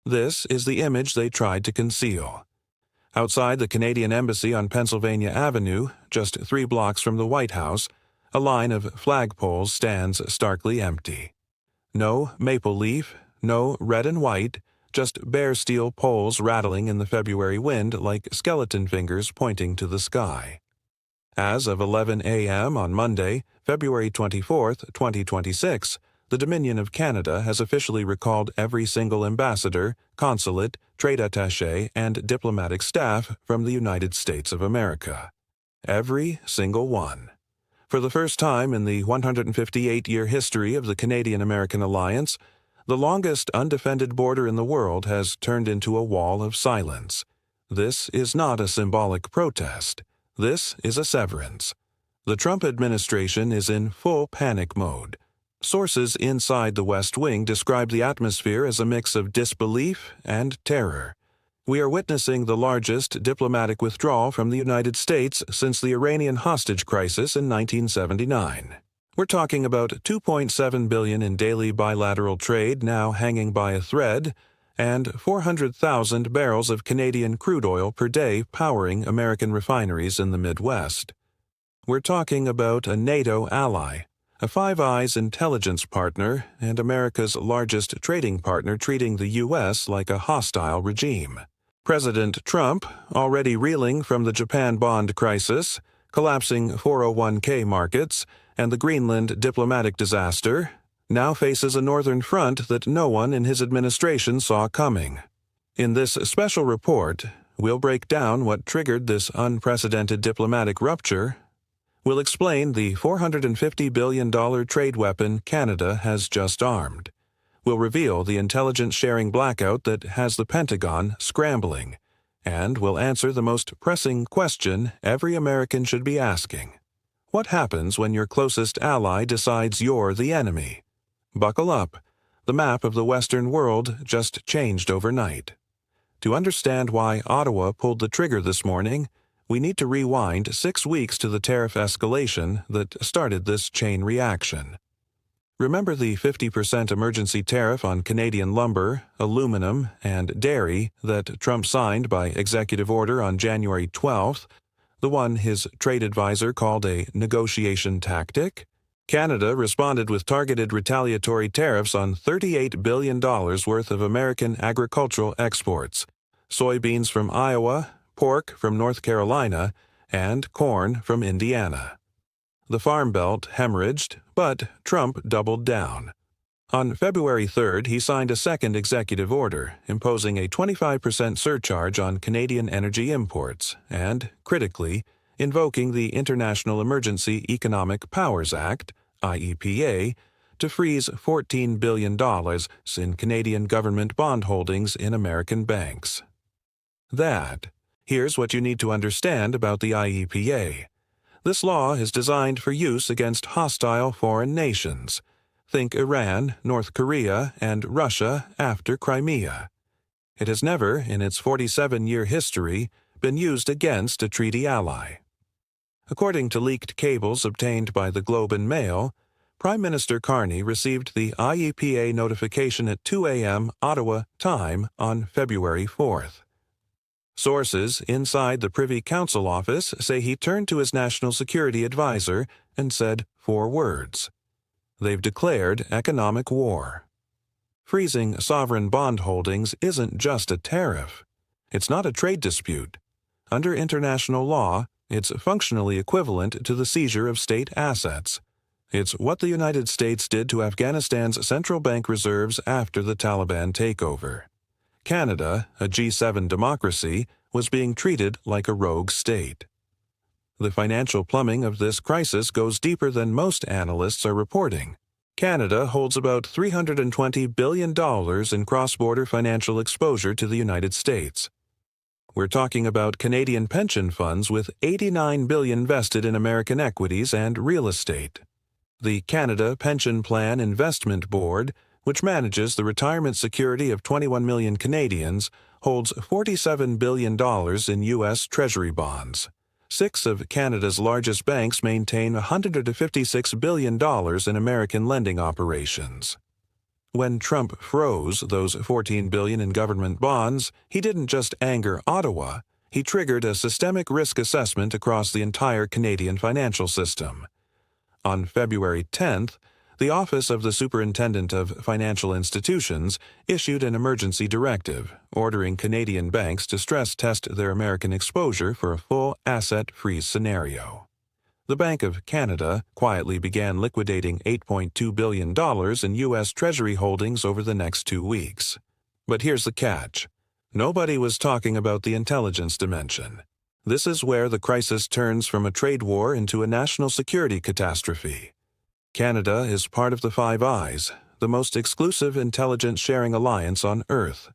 This is the image they tried to conceal. Outside the Canadian Embassy on Pennsylvania Avenue, just 3 blocks from the White House, a line of flagpoles stands starkly empty. No maple leaf, no red and white, just bare steel poles rattling in the February wind like skeleton fingers pointing to the sky. As of 11 a.m. on Monday, February 24, 2026, the Dominion of Canada has officially recalled every single ambassador, consulate, trade attaché, and diplomatic staff from the United States of America. Every single one. For the first time in the 158-year history of the Canadian-American alliance, the longest undefended border in the world has turned into a wall of silence. This is not a symbolic protest. This is a severance. The Trump administration is in full panic mode. Sources inside the West Wing describe the atmosphere as a mix of disbelief and terror. We are witnessing the largest diplomatic withdrawal from the United States since the Iranian hostage crisis in 1979. We're talking about $2.7 billion in daily bilateral trade now hanging by a thread, and 400,000 barrels of Canadian crude oil per day powering American refineries in the Midwest. We're talking about a NATO ally, a Five Eyes intelligence partner, and America's largest trading partner treating the U.S. like a hostile regime. President Trump, already reeling from the Japan bond crisis, collapsing 401k markets, and the Greenland diplomatic disaster, now faces a northern front that no one in his administration saw coming. In this special report, we'll break down what triggered this unprecedented diplomatic rupture. We'll explain the $450 billion trade weapon Canada has just armed. We'll reveal the intelligence-sharing blackout that has the Pentagon scrambling. And we'll answer the most pressing question every American should be asking. What happens when your closest ally decides you're the enemy? Buckle up. The map of the Western world just changed overnight. To understand why Ottawa pulled the trigger this morning, we need to rewind 6 weeks to the tariff escalation that started this chain reaction. Remember the 50% emergency tariff on Canadian lumber, aluminum, and dairy that Trump signed by executive order on January 12th, the one his trade advisor called a negotiation tactic? Canada responded with targeted retaliatory tariffs on $38 billion worth of American agricultural exports, soybeans from Iowa, pork from North Carolina, and corn from Indiana. The Farm Belt hemorrhaged, but Trump doubled down. On February 3rd, he signed a second executive order, imposing a 25% surcharge on Canadian energy imports and, critically, invoking the International Emergency Economic Powers Act, IEEPA, to freeze $14 billion in Canadian government bond holdings in American banks. Here's what you need to understand about the IEEPA. This law is designed for use against hostile foreign nations. Think Iran, North Korea, and Russia after Crimea. It has never, in its 47-year history, been used against a treaty ally. According to leaked cables obtained by the Globe and Mail, Prime Minister Carney received the IEEPA notification at 2 a.m. Ottawa time on February 4th. Sources inside the Privy Council office say he turned to his national security advisor and said 4 words. They've declared economic war. Freezing sovereign bond holdings isn't just a tariff. It's not a trade dispute. Under international law, it's functionally equivalent to the seizure of state assets. It's what the United States did to Afghanistan's central bank reserves after the Taliban takeover. Canada, a G7 democracy, was being treated like a rogue state. The financial plumbing of this crisis goes deeper than most analysts are reporting. Canada holds about $320 billion in cross-border financial exposure to the United States. We're talking about Canadian pension funds with $89 billion vested in American equities and real estate. The Canada Pension Plan Investment Board, which manages the retirement security of 21 million Canadians, holds $47 billion in U.S. Treasury bonds. 6 of Canada's largest banks maintain $156 billion in American lending operations. When Trump froze those $14 billion in government bonds, he didn't just anger Ottawa, he triggered a systemic risk assessment across the entire Canadian financial system. On February 10th, the Office of the Superintendent of Financial Institutions issued an emergency directive ordering Canadian banks to stress test their American exposure for a full asset freeze scenario. The Bank of Canada quietly began liquidating $8.2 billion in U.S. Treasury holdings over the next 2 weeks. But here's the catch. Nobody was talking about the intelligence dimension. This is where the crisis turns from a trade war into a national security catastrophe. Canada is part of the Five Eyes, the most exclusive intelligence sharing alliance on Earth.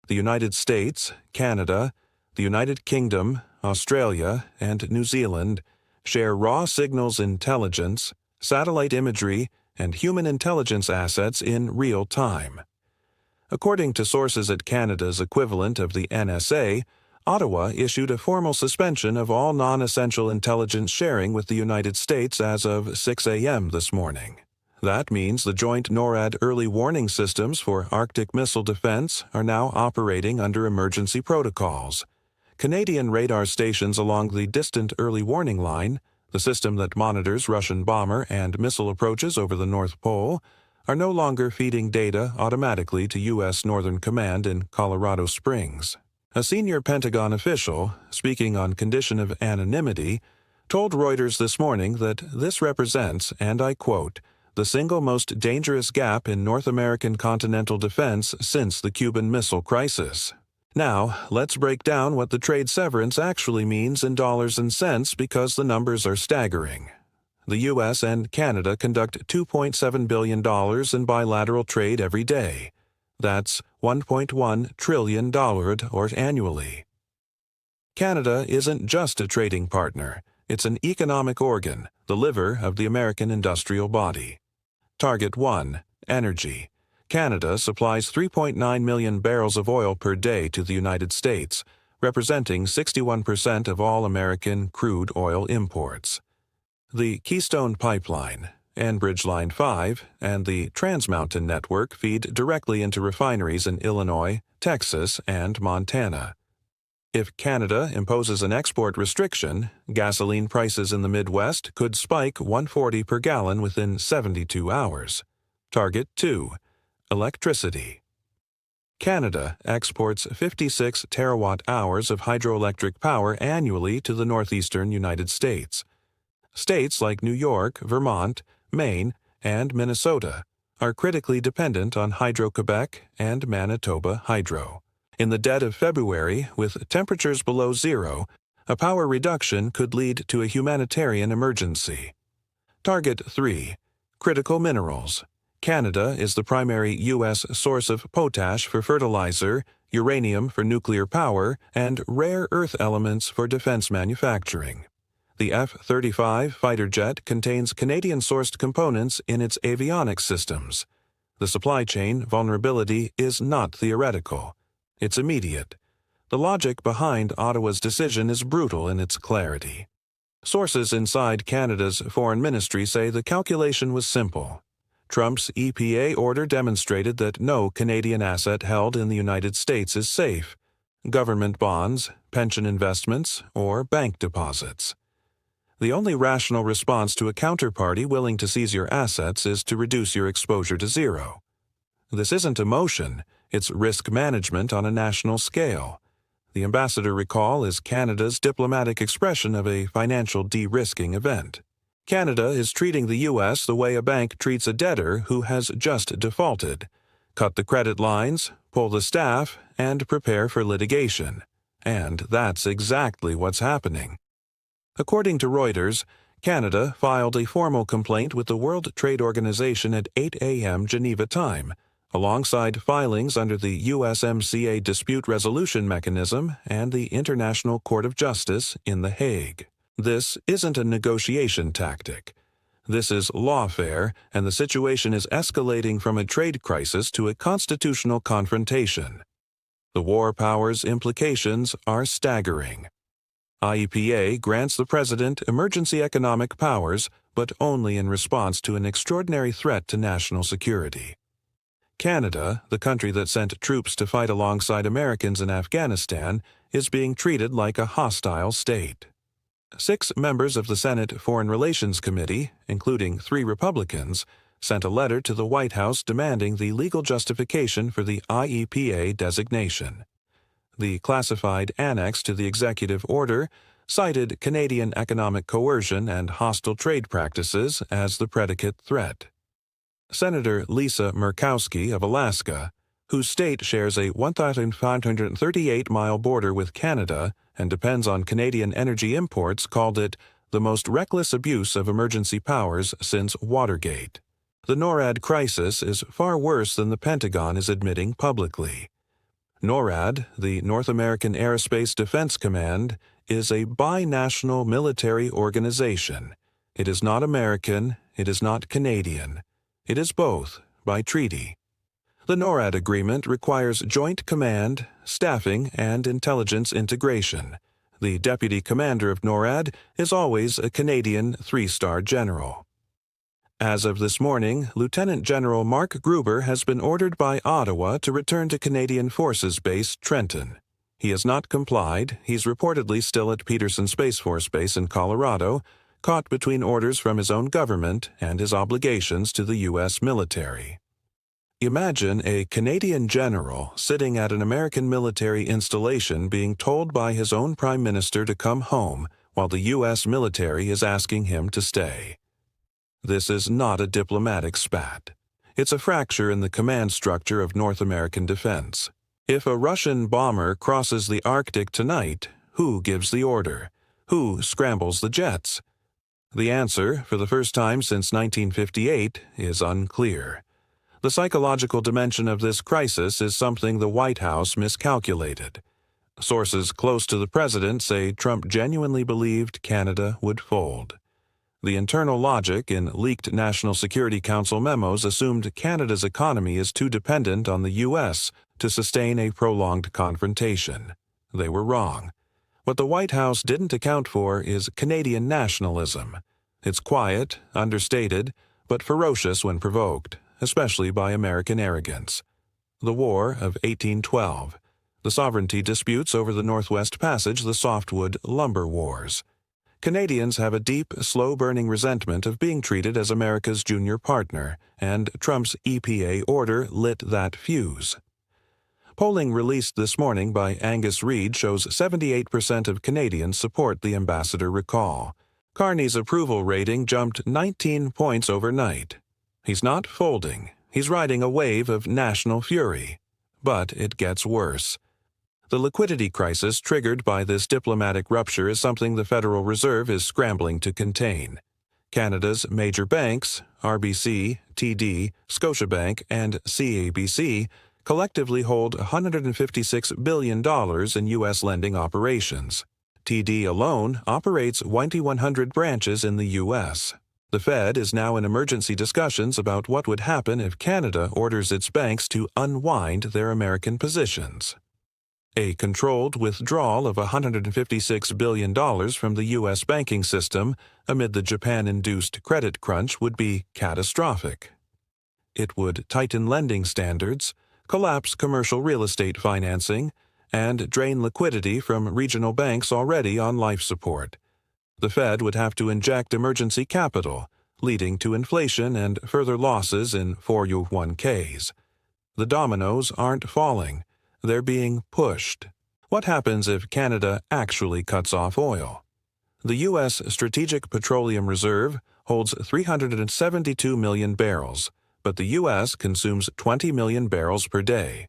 The United States, Canada, the United Kingdom, Australia, and New Zealand share raw signals intelligence, satellite imagery, and human intelligence assets in real time. According to sources at Canada's equivalent of the NSA, Ottawa issued a formal suspension of all non-essential intelligence sharing with the United States as of 6 a.m. this morning. That means the joint NORAD early warning systems for Arctic missile defense are now operating under emergency protocols. Canadian radar stations along the distant early warning line, the system that monitors Russian bomber and missile approaches over the North Pole, are no longer feeding data automatically to U.S. Northern Command in Colorado Springs. A senior Pentagon official, speaking on condition of anonymity, told Reuters this morning that this represents, and I quote, the single most dangerous gap in North American continental defense since the Cuban Missile Crisis. Now, let's break down what the trade severance actually means in dollars and cents because the numbers are staggering. The U.S. and Canada conduct $2.7 billion in bilateral trade every day. That's $1.1 trillion or annually. Canada isn't just a trading partner. It's an economic organ, the liver of the American industrial body. Target 1. Energy. Canada supplies 3.9 million barrels of oil per day to the United States, representing 61% of all American crude oil imports. The Keystone Pipeline, Enbridge Line 5, and the Trans Mountain Network feed directly into refineries in Illinois, Texas, and Montana. If Canada imposes an export restriction, gasoline prices in the Midwest could spike $1.40 per gallon within 72 hours. Target 2. Electricity. Canada exports 56 terawatt-hours of hydroelectric power annually to the northeastern United States. States like New York, Vermont, Maine, and Minnesota are critically dependent on Hydro-Quebec and Manitoba Hydro. In the dead of February, with temperatures below zero, a power reduction could lead to a humanitarian emergency. Target 3. Critical minerals. Canada is the primary U.S. source of potash for fertilizer, uranium for nuclear power, and rare earth elements for defense manufacturing. The F-35 fighter jet contains Canadian-sourced components in its avionics systems. The supply chain vulnerability is not theoretical. It's immediate. The logic behind Ottawa's decision is brutal in its clarity. Sources inside Canada's foreign ministry say the calculation was simple. Trump's EPA order demonstrated that no Canadian asset held in the United States is safe: government bonds, pension investments, or bank deposits. The only rational response to a counterparty willing to seize your assets is to reduce your exposure to zero. This isn't emotion, it's risk management on a national scale. The ambassador recall is Canada's diplomatic expression of a financial de-risking event. Canada is treating the U.S. the way a bank treats a debtor who has just defaulted: cut the credit lines, pull the staff, and prepare for litigation. And that's exactly what's happening. According to Reuters, Canada filed a formal complaint with the World Trade Organization at 8 a.m. Geneva time, alongside filings under the USMCA dispute resolution mechanism and the International Court of Justice in The Hague. This isn't a negotiation tactic. This is lawfare, and the situation is escalating from a trade crisis to a constitutional confrontation. The war powers' implications are staggering. IEEPA grants the President emergency economic powers, but only in response to an extraordinary threat to national security. Canada, the country that sent troops to fight alongside Americans in Afghanistan, is being treated like a hostile state. 6 members of the Senate Foreign Relations Committee, including 3 Republicans, sent a letter to the White House demanding the legal justification for the IEEPA designation. The classified annex to the executive order cited Canadian economic coercion and hostile trade practices as the predicate threat. Senator Lisa Murkowski of Alaska, whose state shares a 1,538-mile border with Canada and depends on Canadian energy imports, called it the most reckless abuse of emergency powers since Watergate. The NORAD crisis is far worse than the Pentagon is admitting publicly. NORAD, the North American Aerospace Defense Command, is a binational military organization. It is not American, it is not Canadian. It is both, by treaty. The NORAD agreement requires joint command, staffing, and intelligence integration. The deputy commander of NORAD is always a Canadian 3-star general. As of this morning, Lieutenant General Mark Gruber has been ordered by Ottawa to return to Canadian Forces Base Trenton. He has not complied. He's reportedly still at Peterson Space Force Base in Colorado, caught between orders from his own government and his obligations to the U.S. military. Imagine a Canadian general sitting at an American military installation being told by his own prime minister to come home while the U.S. military is asking him to stay. This is not a diplomatic spat. It's a fracture in the command structure of North American defense. If a Russian bomber crosses the Arctic tonight, who gives the order? Who scrambles the jets? The answer, for the first time since 1958, is unclear. The psychological dimension of this crisis is something the White House miscalculated. Sources close to the president say Trump genuinely believed Canada would fold. The internal logic in leaked National Security Council memos assumed Canada's economy is too dependent on the U.S. to sustain a prolonged confrontation. They were wrong. What the White House didn't account for is Canadian nationalism. It's quiet, understated, but ferocious when provoked, especially by American arrogance. The War of 1812. The sovereignty disputes over the Northwest Passage, the Softwood Lumber Wars. Canadians have a deep, slow-burning resentment of being treated as America's junior partner, and Trump's EPA order lit that fuse. Polling released this morning by Angus Reid shows 78% of Canadians support the ambassador recall. Carney's approval rating jumped 19 points overnight. He's not folding. He's riding a wave of national fury. But it gets worse. The liquidity crisis triggered by this diplomatic rupture is something the Federal Reserve is scrambling to contain. Canada's major banks, RBC, TD, Scotiabank, and CABC, collectively hold $156 billion in U.S. lending operations. TD alone operates 2,100 branches in the U.S. The Fed is now in emergency discussions about what would happen if Canada orders its banks to unwind their American positions. A controlled withdrawal of $156 billion from the U.S. banking system amid the Japan-induced credit crunch would be catastrophic. It would tighten lending standards, collapse commercial real estate financing, and drain liquidity from regional banks already on life support. The Fed would have to inject emergency capital, leading to inflation and further losses in 401ks. The dominoes aren't falling. They're being pushed. What happens if Canada actually cuts off oil? The U.S. Strategic Petroleum Reserve holds 372 million barrels, but the U.S. consumes 20 million barrels per day.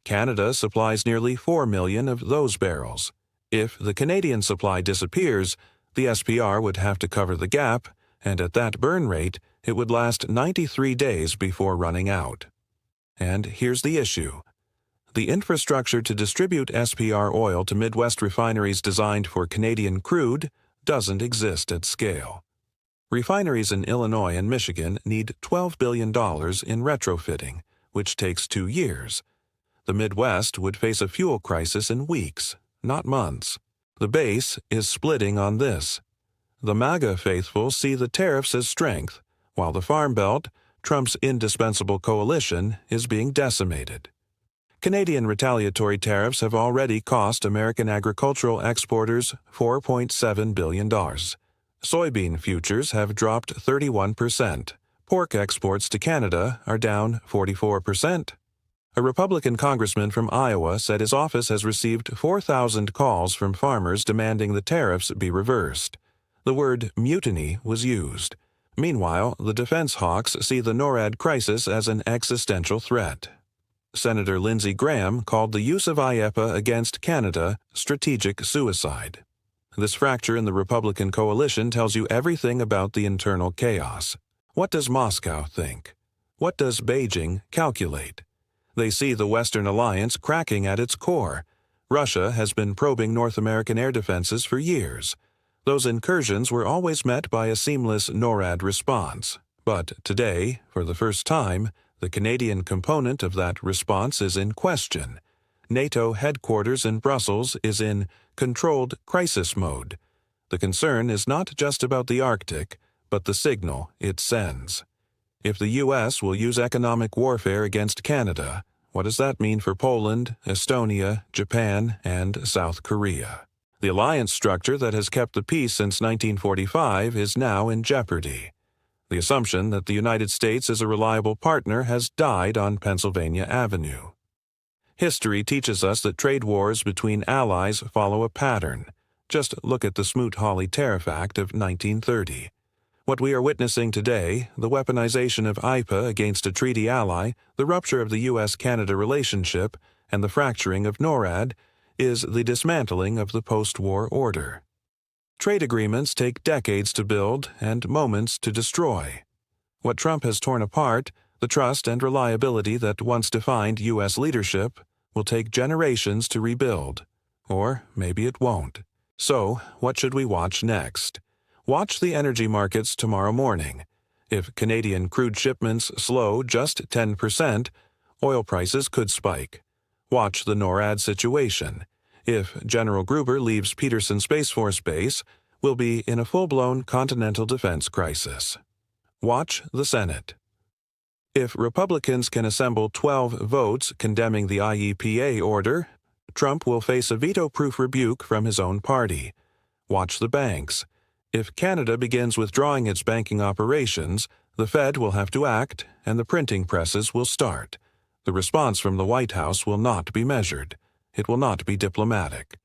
Canada supplies nearly 4 million of those barrels. If the Canadian supply disappears, the SPR would have to cover the gap, and at that burn rate, it would last 93 days before running out. And here's the issue. The infrastructure to distribute SPR oil to Midwest refineries designed for Canadian crude doesn't exist at scale. Refineries in Illinois and Michigan need $12 billion in retrofitting, which takes 2 years. The Midwest would face a fuel crisis in weeks, not months. The base is splitting on this. The MAGA faithful see the tariffs as strength, while the Farm Belt, Trump's indispensable coalition is being decimated. Canadian retaliatory tariffs have already cost American agricultural exporters $4.7 billion. Soybean futures have dropped 31%. Pork exports to Canada are down 44%. A Republican congressman from Iowa said his office has received 4,000 calls from farmers demanding the tariffs be reversed. The word mutiny was used. Meanwhile, the defense hawks see the NORAD crisis as an existential threat. Senator Lindsey Graham called the use of IEEPA against Canada strategic suicide. This fracture in the Republican coalition tells you everything about the internal chaos. What does Moscow think? What does Beijing calculate? They see the Western alliance cracking at its core. Russia has been probing North American air defenses for years. Those incursions were always met by a seamless NORAD response. But today, for the first time, the Canadian component of that response is in question. NATO headquarters in Brussels is in controlled crisis mode. The concern is not just about the Arctic, but the signal it sends. If the U.S. will use economic warfare against Canada, what does that mean for Poland, Estonia, Japan, and South Korea? The alliance structure that has kept the peace since 1945 is now in jeopardy. The assumption that the United States is a reliable partner has died on Pennsylvania Avenue. History teaches us that trade wars between allies follow a pattern. Just look at the Smoot-Hawley Tariff Act of 1930. What we are witnessing today, the weaponization of IEEPA against a treaty ally, the rupture of the U.S.-Canada relationship, and the fracturing of NORAD, is the dismantling of the post-war order. Trade agreements take decades to build and moments to destroy. What Trump has torn apart, the trust and reliability that once defined U.S. leadership, will take generations to rebuild. Or maybe it won't. So, what should we watch next? Watch the energy markets tomorrow morning. If Canadian crude shipments slow just 10%, oil prices could spike. Watch the NORAD situation. If General Gruber leaves Peterson Space Force Base, we'll be in a full-blown continental defense crisis. Watch the Senate. If Republicans can assemble 12 votes condemning the IEEPA order, Trump will face a veto-proof rebuke from his own party. Watch the banks. If Canada begins withdrawing its banking operations, the Fed will have to act and the printing presses will start. The response from the White House will not be measured. It will not be diplomatic.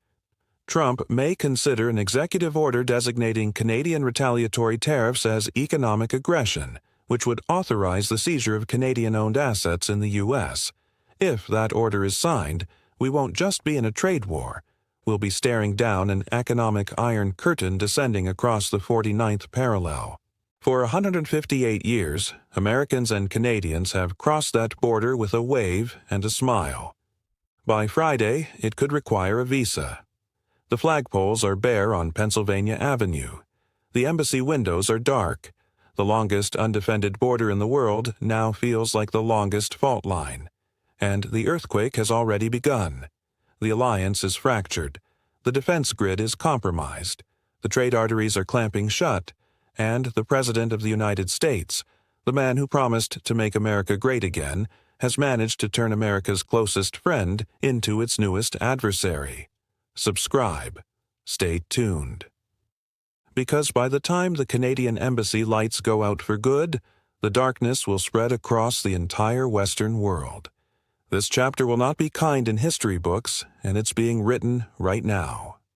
Trump may consider an executive order designating Canadian retaliatory tariffs as economic aggression, which would authorize the seizure of Canadian-owned assets in the U.S. If that order is signed, we won't just be in a trade war. We'll be staring down an economic iron curtain descending across the 49th parallel. For 158 years, Americans and Canadians have crossed that border with a wave and a smile. By Friday, it could require a visa. The flagpoles are bare on Pennsylvania Avenue. The embassy windows are dark. The longest undefended border in the world now feels like the longest fault line. And the earthquake has already begun. The alliance is fractured. The defense grid is compromised. The trade arteries are clamping shut. And the President of the United States, the man who promised to make America great again, has managed to turn America's closest friend into its newest adversary. Subscribe. Stay tuned. Because by the time the Canadian Embassy lights go out for good, the darkness will spread across the entire Western world. This chapter will not be kind in history books, and it's being written right now.